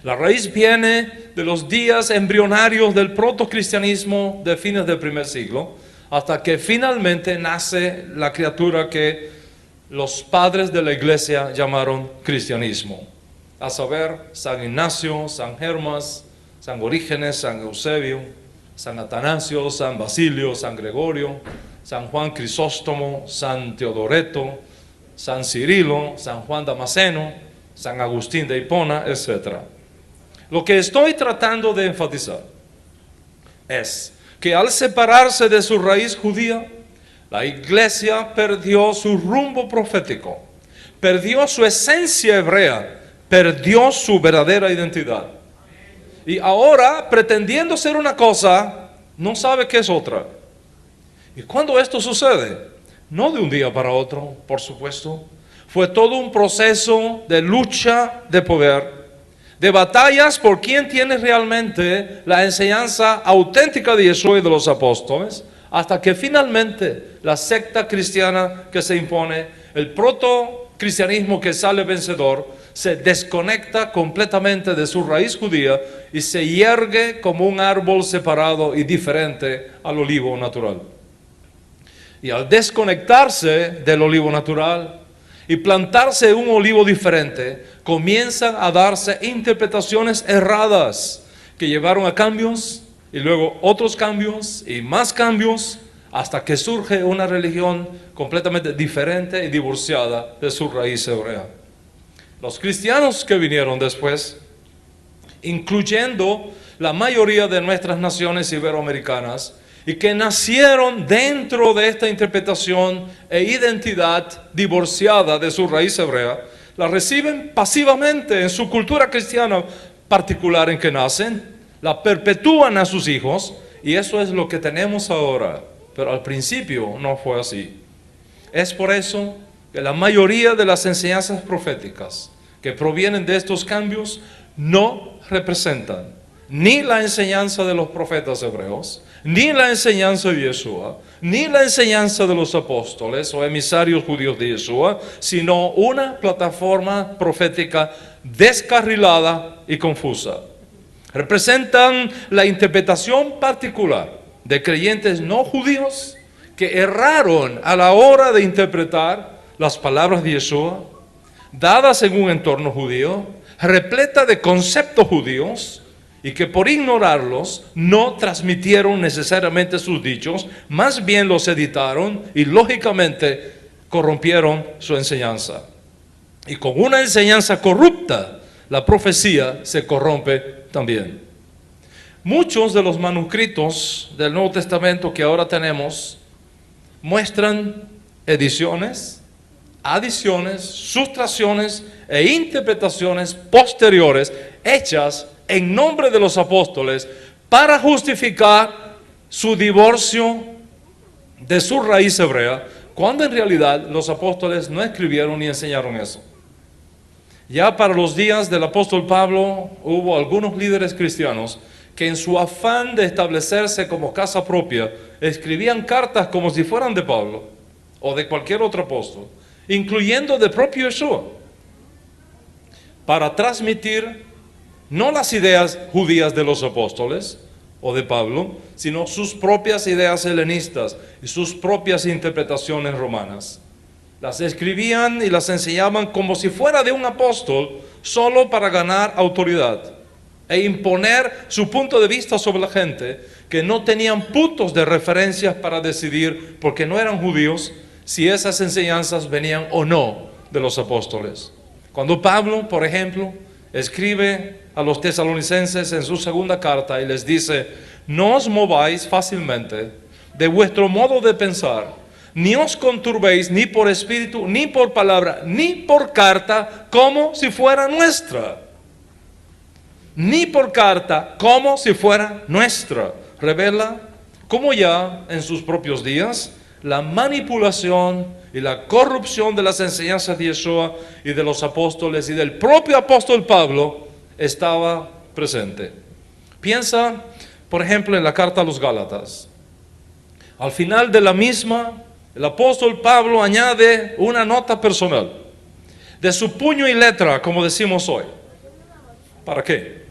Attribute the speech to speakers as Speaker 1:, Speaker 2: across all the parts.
Speaker 1: La raíz viene de los días embrionarios del protocristianismo de fines del primer siglo, hasta que finalmente nace la criatura que los padres de la iglesia llamaron cristianismo. A saber, San Ignacio, San Germas, San Orígenes, San Eusebio, San Atanasio, San Basilio, San Gregorio, San Juan Crisóstomo, San Teodoreto, San Cirilo, San Juan Damasceno, San Agustín de Hipona, etc. Lo que estoy tratando de enfatizar es que al separarse de su raíz judía, la iglesia perdió su rumbo profético, perdió su esencia hebrea, perdió su verdadera identidad. Y ahora, pretendiendo ser una cosa, no sabe qué es otra. ¿Y cuándo esto sucede? No de un día para otro, por supuesto. Fue todo un proceso de lucha de poder, de batallas por quién tiene realmente la enseñanza auténtica de Yeshua y de los apóstoles, hasta que finalmente la secta cristiana que se impone, el proto-cristianismo que sale vencedor, se desconecta completamente de su raíz judía y se yergue como un árbol separado y diferente al olivo natural. Y al desconectarse del olivo natural y plantarse un olivo diferente, comienzan a darse interpretaciones erradas que llevaron a cambios y luego otros cambios y más cambios hasta que surge una religión completamente diferente y divorciada de su raíz hebrea. Los cristianos que vinieron después, incluyendo la mayoría de nuestras naciones iberoamericanas, y que nacieron dentro de esta interpretación e identidad divorciada de su raíz hebrea, la reciben pasivamente en su cultura cristiana particular en que nacen, la perpetúan a sus hijos, y eso es lo que tenemos ahora. Pero al principio no fue así. Es por eso que la mayoría de las enseñanzas proféticas que provienen de estos cambios no representan ni la enseñanza de los profetas hebreos, ni la enseñanza de Yeshua, ni la enseñanza de los apóstoles o emisarios judíos de Yeshua, sino una plataforma profética descarrilada y confusa. Representan la interpretación particular de creyentes no judíos que erraron a la hora de interpretar las palabras de Yeshua, dadas en un entorno judío, repleta de conceptos judíos, y que por ignorarlos no transmitieron necesariamente sus dichos, más bien los editaron y lógicamente corrompieron su enseñanza. Y con una enseñanza corrupta, la profecía se corrompe también. Muchos de los manuscritos del Nuevo Testamento que ahora tenemos muestran ediciones, adiciones, sustracciones e interpretaciones posteriores hechas en nombre de los apóstoles para justificar su divorcio de su raíz hebrea, cuando en realidad los apóstoles no escribieron ni enseñaron eso. Ya para los días del apóstol Pablo hubo algunos líderes cristianos que en su afán de establecerse como casa propia escribían cartas como si fueran de Pablo o de cualquier otro apóstol, incluyendo del propio Yeshua, para transmitir no las ideas judías de los apóstoles o de Pablo, sino sus propias ideas helenistas y sus propias interpretaciones romanas. Las escribían y las enseñaban como si fuera de un apóstol, solo para ganar autoridad e imponer su punto de vista sobre la gente, que no tenían puntos de referencia para decidir, porque no eran judíos, si esas enseñanzas venían o no de los apóstoles. Cuando Pablo, por ejemplo, escribe a los tesalonicenses en su segunda carta y les dice: no os mováis fácilmente de vuestro modo de pensar, ni os conturbéis ni por espíritu, ni por palabra, ni por carta, como si fuera nuestra. Ni por carta, como si fuera nuestra. Revela cómo ya en sus propios días la manipulación y la corrupción de las enseñanzas de Yeshua y de los apóstoles y del propio apóstol Pablo estaba presente. Piensa, por ejemplo, en la carta a los Gálatas. Al final de la misma, el apóstol Pablo añade una nota personal, de su puño y letra, como decimos hoy, ¿Para qué?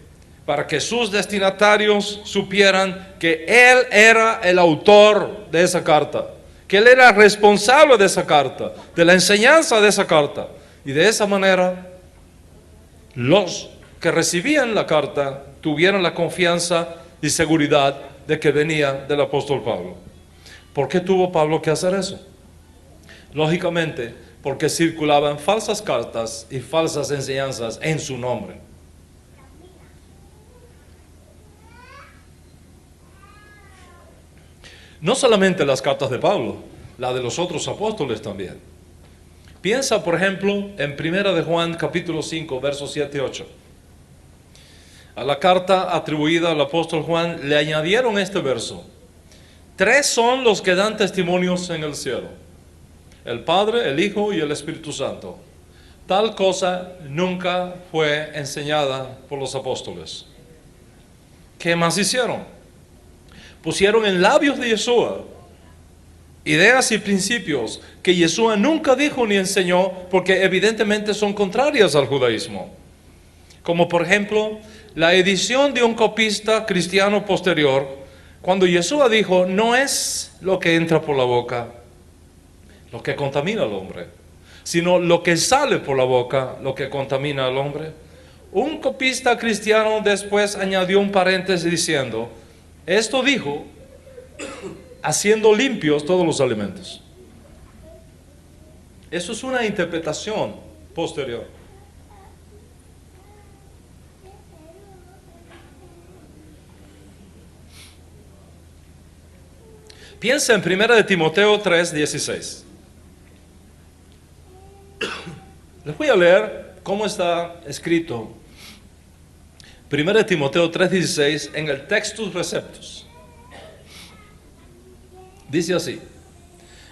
Speaker 1: Para que sus destinatarios supieran que él era el autor de esa carta, que él era responsable de esa carta, de la enseñanza de esa carta. Y de esa manera, los que recibían la carta tuvieron la confianza y seguridad de que venía del apóstol Pablo. ¿Por qué tuvo Pablo que hacer eso? Lógicamente, porque circulaban falsas cartas y falsas enseñanzas en su nombre. No solamente las cartas de Pablo, la de los otros apóstoles también. Piensa, por ejemplo, en 1 de Juan, capítulo 5, versos 7 y 8. A la carta atribuida al apóstol Juan le añadieron este verso: 3 son los que dan testimonios en el cielo: el Padre, el Hijo y el Espíritu Santo. Tal cosa nunca fue enseñada por los apóstoles. ¿Qué más hicieron? Pusieron en labios de Yeshua ideas y principios que Yeshua nunca dijo ni enseñó, porque evidentemente son contrarias al judaísmo. Como por ejemplo, la edición de un copista cristiano posterior, cuando Yeshua dijo: no es lo que entra por la boca lo que contamina al hombre, sino lo que sale por la boca lo que contamina al hombre. Un copista cristiano después añadió un paréntesis diciendo: esto dijo haciendo limpios todos los alimentos. Eso es una interpretación posterior. Piensa en 1 de Timoteo 3:16. Les voy a leer cómo está escrito 1 de Timoteo 3:16 en el Textus Receptus. Dice así: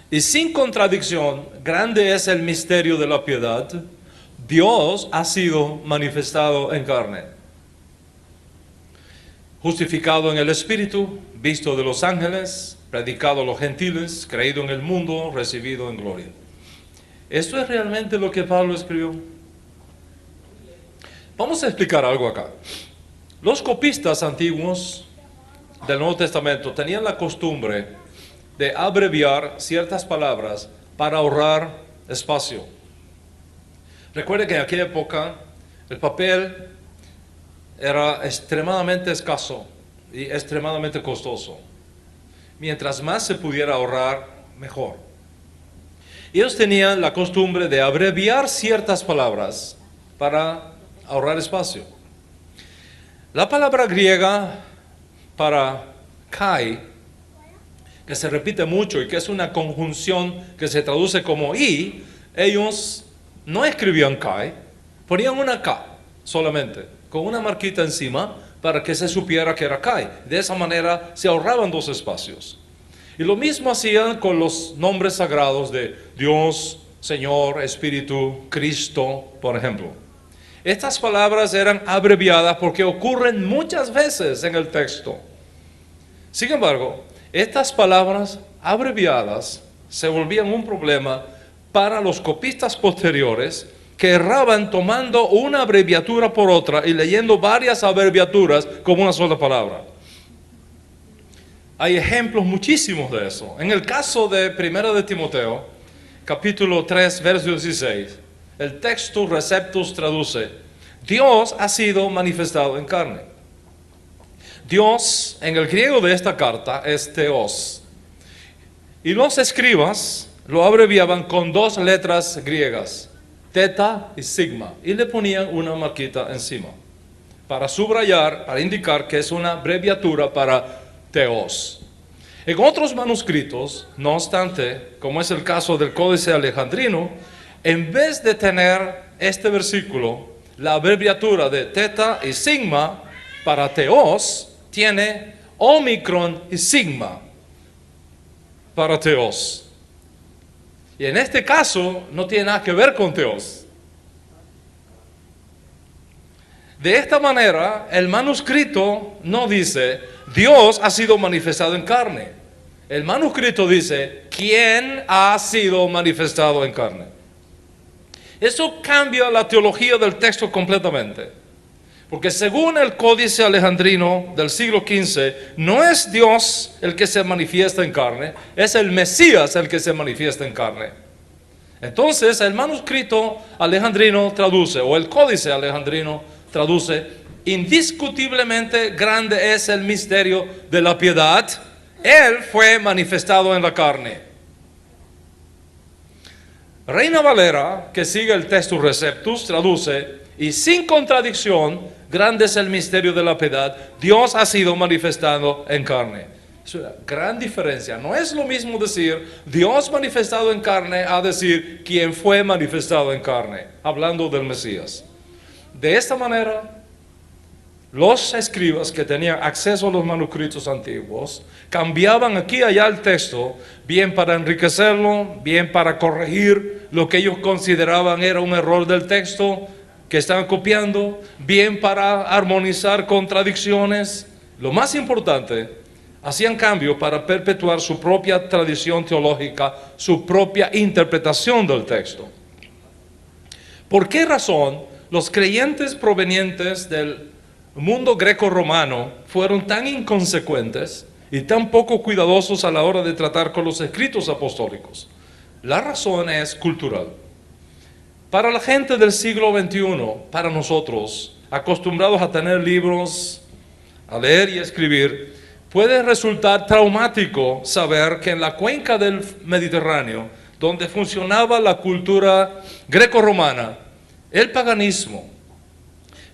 Speaker 1: y sin contradicción, grande es el misterio de la piedad. Dios ha sido manifestado en carne, justificado en el Espíritu, visto de los ángeles, predicado a los gentiles, creído en el mundo, recibido en gloria. ¿Esto es realmente lo que Pablo escribió? Vamos a explicar algo acá. Los copistas antiguos del Nuevo Testamento tenían la costumbre de abreviar ciertas palabras para ahorrar espacio. Recuerde que en aquella época el papel era extremadamente escaso y extremadamente costoso. Mientras más se pudiera ahorrar, mejor. Ellos tenían la costumbre de abreviar ciertas palabras para ahorrar espacio. La palabra griega para kai, que se repite mucho y que es una conjunción que se traduce como y, ellos no escribían kai, ponían una K solamente, con una marquita encima para que se supiera que era kai. De esa manera se ahorraban 2 espacios. Y lo mismo hacían con los nombres sagrados de Dios, Señor, Espíritu, Cristo, por ejemplo. Estas palabras eran abreviadas porque ocurren muchas veces en el texto. Sin embargo, estas palabras abreviadas se volvían un problema para los copistas posteriores, que erraban tomando una abreviatura por otra y leyendo varias abreviaturas como una sola palabra. Hay ejemplos muchísimos de eso. En el caso de 1 de Timoteo, capítulo 3, verso 16, el Textus Receptus traduce: Dios ha sido manifestado en carne. Dios, en el griego de esta carta, es Theos. Y los escribas lo abreviaban con 2 letras griegas, teta y sigma, y le ponían una marquita encima, para subrayar, para indicar que es una abreviatura para Theos. En otros manuscritos, no obstante, como es el caso del Códice Alejandrino, en vez de tener este versículo, la abreviatura de teta y sigma para Theos, tiene omicron y sigma para Theos. Y en este caso no tiene nada que ver con Theos. De esta manera, el manuscrito no dice Dios ha sido manifestado en carne. El manuscrito dice ¿quién ha sido manifestado en carne? Eso cambia la teología del texto completamente. Porque según el Códice Alejandrino del siglo XV, no es Dios el que se manifiesta en carne, es el Mesías el que se manifiesta en carne. Entonces el manuscrito alejandrino traduce, o el Códice Alejandrino traduce: indiscutiblemente grande es el misterio de la piedad, Él fue manifestado en la carne. Reina Valera, que sigue el Textus Receptus, traduce: y sin contradicción, grande es el misterio de la piedad, Dios ha sido manifestado en carne. Es una gran diferencia. No es lo mismo decir Dios manifestado en carne a decir quien fue manifestado en carne, hablando del Mesías. De esta manera, los escribas que tenían acceso a los manuscritos antiguos cambiaban aquí y allá el texto, bien para enriquecerlo, bien para corregir lo que ellos consideraban era un error del texto que estaban copiando, bien para armonizar contradicciones. Lo más importante, hacían cambios para perpetuar su propia tradición teológica, su propia interpretación del texto. ¿Por qué razón los creyentes provenientes del mundo greco-romano fueron tan inconsecuentes y tan poco cuidadosos a la hora de tratar con los escritos apostólicos? La razón es cultural. Para la gente del siglo XXI, para nosotros, acostumbrados a tener libros, a leer y escribir, puede resultar traumático saber que en la cuenca del Mediterráneo, donde funcionaba la cultura greco-romana, el paganismo,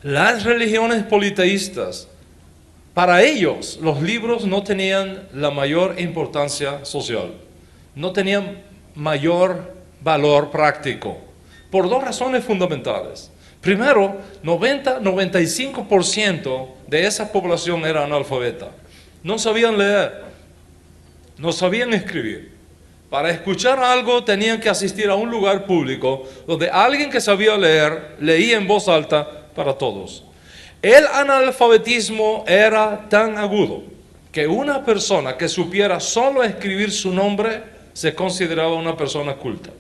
Speaker 1: las religiones politeístas, para ellos los libros no tenían la mayor importancia social, no tenían mayor valor práctico, por dos razones fundamentales. Primero, 95% de esa población era analfabeta. No sabían leer, no sabían escribir. Para escuchar algo tenían que asistir a un lugar público donde alguien que sabía leer leía en voz alta para todos. El analfabetismo era tan agudo que una persona que supiera solo escribir su nombre se consideraba una persona culta.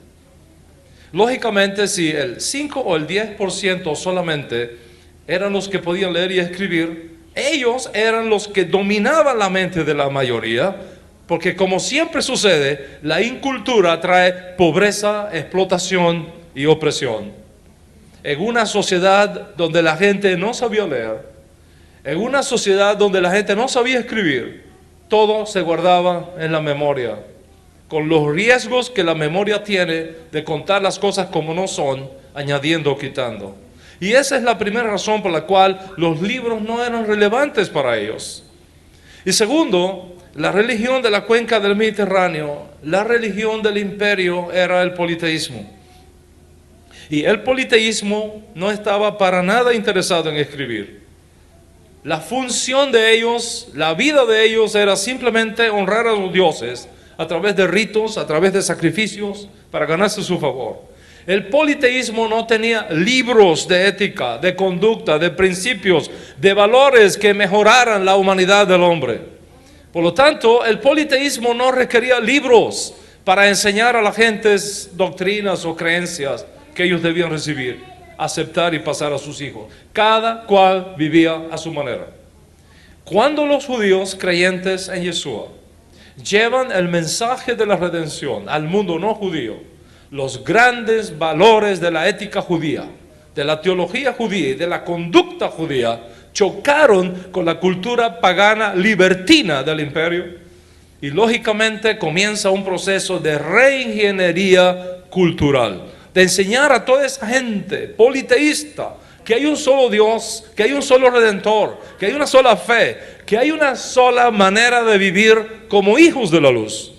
Speaker 1: Lógicamente, si el 5 o el 10% solamente eran los que podían leer y escribir, ellos eran los que dominaban la mente de la mayoría, porque como siempre sucede, la incultura trae pobreza, explotación y opresión. En una sociedad donde la gente no sabía leer, en una sociedad donde la gente no sabía escribir, todo se guardaba en la memoria, con los riesgos que la memoria tiene de contar las cosas como no son, añadiendo o quitando. Y esa es la primera razón por la cual los libros no eran relevantes para ellos. Y segundo, la religión de la cuenca del Mediterráneo, la religión del imperio era el politeísmo. Y el politeísmo no estaba para nada interesado en escribir. La función de ellos, la vida de ellos era simplemente honrar a los dioses a través de ritos, a través de sacrificios, para ganarse su favor. El politeísmo no tenía libros de ética, de conducta, de principios, de valores que mejoraran la humanidad del hombre. Por lo tanto, el politeísmo no requería libros para enseñar a la gente doctrinas o creencias que ellos debían recibir, aceptar y pasar a sus hijos. Cada cual vivía a su manera. Cuando los judíos creyentes en Yeshua llevan el mensaje de la redención al mundo no judío, los grandes valores de la ética judía, de la teología judía y de la conducta judía chocaron con la cultura pagana libertina del imperio, y lógicamente comienza un proceso de reingeniería cultural, de enseñar a toda esa gente politeísta que hay un solo Dios, que hay un solo Redentor, que hay una sola fe, que hay una sola manera de vivir como hijos de la luz.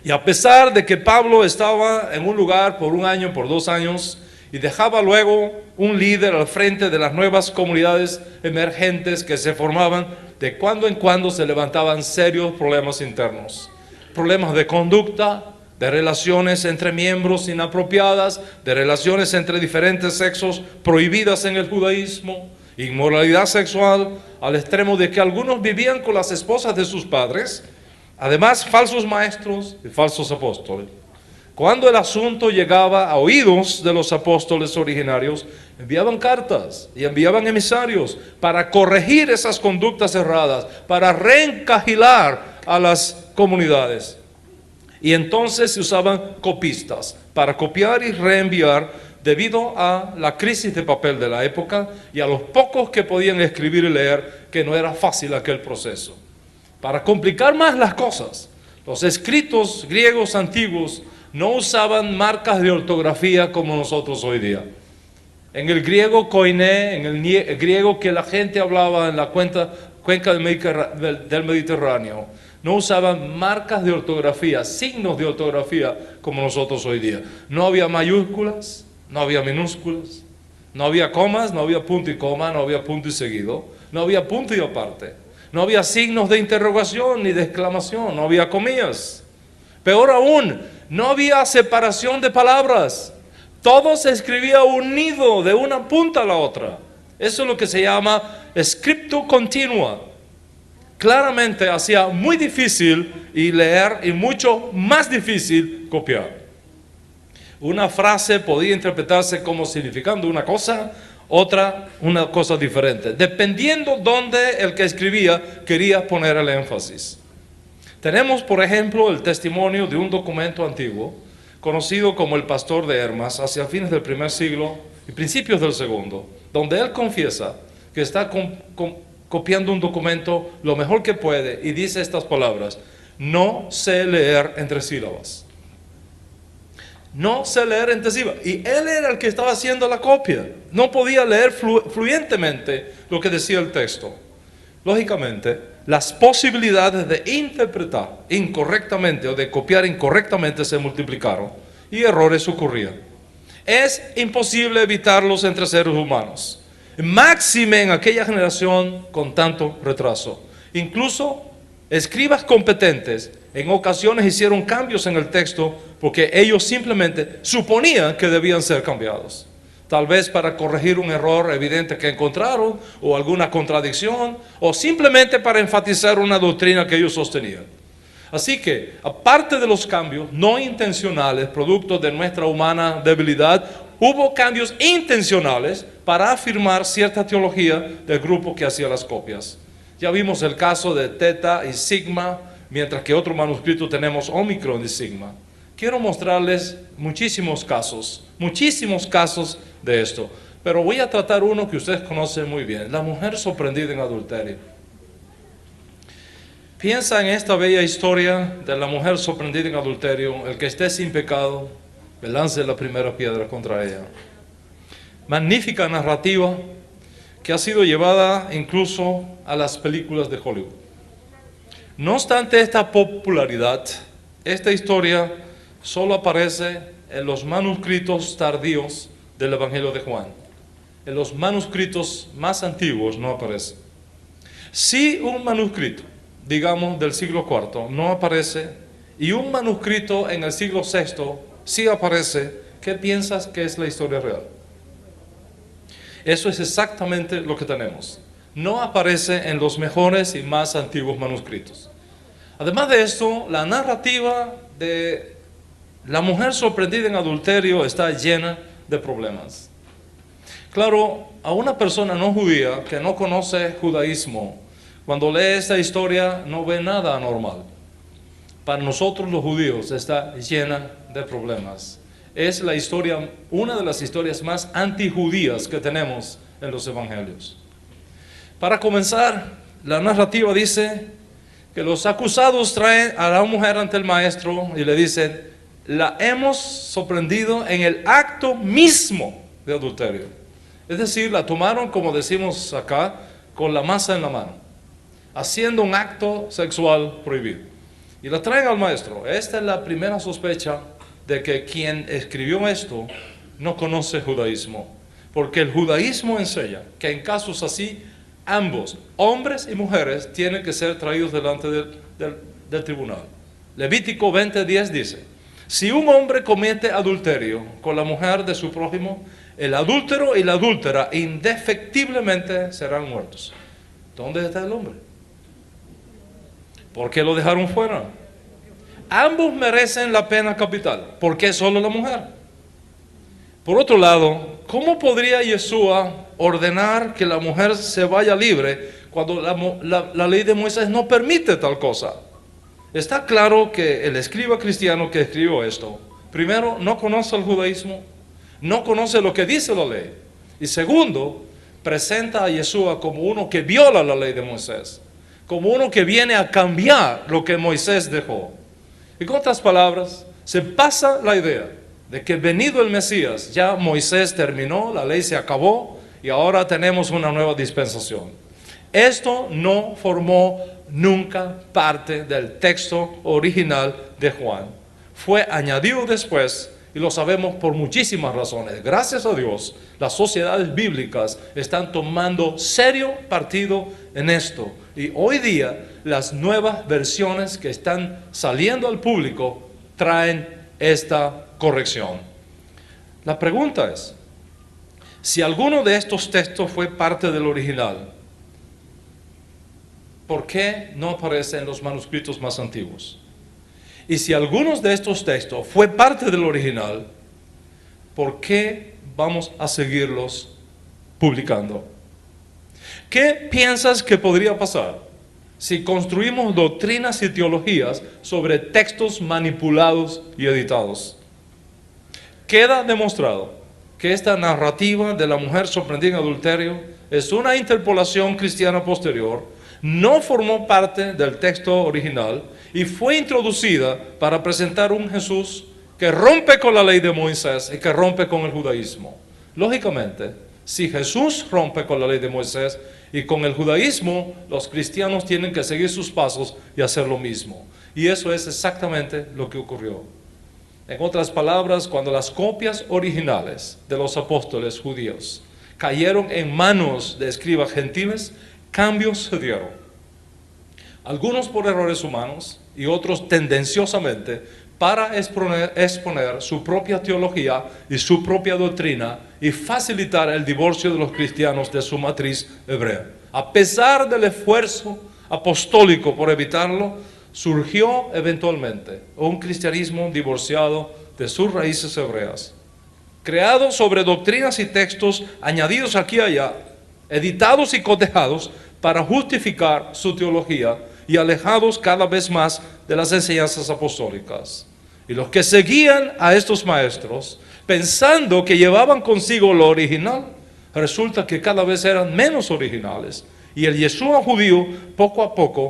Speaker 1: Y a pesar de que Pablo estaba en un lugar por un año, por 2 años, y dejaba luego un líder al frente de las nuevas comunidades emergentes que se formaban, de cuando en cuando se levantaban serios problemas internos, problemas de conducta, de relaciones entre miembros inapropiadas, de relaciones entre diferentes sexos prohibidas en el judaísmo, inmoralidad sexual, al extremo de que algunos vivían con las esposas de sus padres, además falsos maestros y falsos apóstoles. Cuando el asunto llegaba a oídos de los apóstoles originarios, enviaban cartas y enviaban emisarios para corregir esas conductas erradas, para reencajilar a las comunidades. Y entonces se usaban copistas para copiar y reenviar debido a la crisis de papel de la época y a los pocos que podían escribir y leer, que no era fácil aquel proceso. Para complicar más las cosas, los escritos griegos antiguos no usaban marcas de ortografía como nosotros hoy día. En el griego koiné, en el griego que la gente hablaba en la cuenca del Mediterráneo, no usaban marcas de ortografía, signos de ortografía como nosotros hoy día. No había mayúsculas, no había minúsculas, no había comas, no había punto y coma, no había punto y seguido, no había punto y aparte, no había signos de interrogación ni de exclamación, no había comillas. Peor aún, no había separación de palabras. Todo se escribía unido de una punta a la otra. Eso es lo que se llama scripto continua. Claramente hacía muy difícil y leer y mucho más difícil copiar. Una frase podía interpretarse como significando una cosa, otra una cosa diferente, dependiendo dónde el que escribía quería poner el énfasis. Tenemos, por ejemplo, el testimonio de un documento antiguo, conocido como el Pastor de Hermas, hacia fines del primer siglo y principios del segundo, donde él confiesa que está copiando un documento lo mejor que puede y dice estas palabras: no sé leer entre sílabas. No sé leer entre sílabas. Y él era el que estaba haciendo la copia. No podía leer fluyentemente lo que decía el texto. Lógicamente, las posibilidades de interpretar incorrectamente o de copiar incorrectamente se multiplicaron y errores ocurrían. Es imposible evitarlos entre seres humanos, máxime en aquella generación con tanto retraso. Incluso escribas competentes en ocasiones hicieron cambios en el texto porque ellos simplemente suponían que debían ser cambiados. Tal vez para corregir un error evidente que encontraron, o alguna contradicción, o simplemente para enfatizar una doctrina que ellos sostenían. Así que, aparte de los cambios no intencionales, producto de nuestra humana debilidad, hubo cambios intencionales para afirmar cierta teología del grupo que hacía las copias. Ya vimos el caso de Theta y Sigma, mientras que otro manuscrito tenemos Omicron y Sigma. Quiero mostrarles muchísimos casos de esto, pero voy a tratar uno que ustedes conocen muy bien: la mujer sorprendida en adulterio. Piensa en esta bella historia de la mujer sorprendida en adulterio. El que esté sin pecado, que lance la primera piedra contra ella. Magnífica narrativa que ha sido llevada incluso a las películas de Hollywood. No obstante esta popularidad, esta historia solo aparece en los manuscritos tardíos del Evangelio de Juan. En los manuscritos más antiguos no aparece. Si un manuscrito, digamos del siglo IV, no aparece, y un manuscrito en el siglo VI sí aparece, ¿qué piensas que es la historia real? Eso es exactamente lo que tenemos. No aparece en los mejores y más antiguos manuscritos. Además de esto, la narrativa de la mujer sorprendida en adulterio está llena de problemas. Claro, a una persona no judía que no conoce judaísmo, cuando lee esta historia no ve nada anormal. Para nosotros los judíos está llena de problemas. Es la historia, una de las historias más antijudías que tenemos en los evangelios. Para comenzar, la narrativa dice que los acusados traen a la mujer ante el maestro y le dicen: la hemos sorprendido en el acto mismo de adulterio. Es decir, la tomaron, como decimos acá, con la masa en la mano, haciendo un acto sexual prohibido. Y la traen al maestro. Esta es la primera sospecha de que quien escribió esto no conoce judaísmo. Porque el judaísmo enseña que en casos así, ambos, hombres y mujeres, tienen que ser traídos delante del tribunal. Levítico 20:10 dice: si un hombre comete adulterio con la mujer de su prójimo, el adúltero y la adúltera indefectiblemente serán muertos. ¿Dónde está el hombre? ¿Por qué lo dejaron fuera? ambos merecen la pena capital. ¿Por qué solo la mujer? Por otro lado, ¿cómo podría Yeshua ordenar que la mujer se vaya libre cuando la ley de Moisés no permite tal cosa? Está claro que el escriba cristiano que escribió esto, primero, no conoce el judaísmo, no conoce lo que dice la ley. Y segundo, presenta a Yeshua como uno que viola la ley de Moisés, como uno que viene a cambiar lo que Moisés dejó. Y con otras palabras, se pasa la idea de que venido el Mesías, ya Moisés terminó, la ley se acabó y ahora tenemos una nueva dispensación. Esto no formó nunca parte del texto original de Juan. Fue añadido después y lo sabemos por muchísimas razones. Gracias a Dios, las sociedades bíblicas están tomando serio partido en esto. Y hoy día las nuevas versiones que están saliendo al público traen esta corrección. La pregunta es, si alguno de estos textos fue parte del original, ¿por qué no aparece en los manuscritos más antiguos? Y si algunos de estos textos fue parte del original, ¿por qué vamos a seguirlos publicando? ¿Qué piensas que podría pasar si construimos doctrinas y teologías sobre textos manipulados y editados? Queda demostrado que esta narrativa de la mujer sorprendida en adulterio es una interpolación cristiana posterior, no formó parte del texto original y fue introducida para presentar un Jesús que rompe con la ley de Moisés y que rompe con el judaísmo. Lógicamente, si Jesús rompe con la ley de Moisés y con el judaísmo, los cristianos tienen que seguir sus pasos y hacer lo mismo. Y eso es exactamente lo que ocurrió. En otras palabras, cuando las copias originales de los apóstoles judíos cayeron en manos de escribas gentiles, cambios se dieron. Algunos por errores humanos y otros tendenciosamente para exponer su propia teología y su propia doctrina y facilitar el divorcio de los cristianos de su matriz hebrea. A pesar del esfuerzo apostólico por evitarlo, surgió eventualmente un cristianismo divorciado de sus raíces hebreas, creado sobre doctrinas y textos añadidos aquí y allá, editados y cotejados para justificar su teología y alejados cada vez más de las enseñanzas apostólicas. Y los que seguían a estos maestros, pensando que llevaban consigo lo original, resulta que cada vez eran menos originales. Y el Yeshua judío poco a poco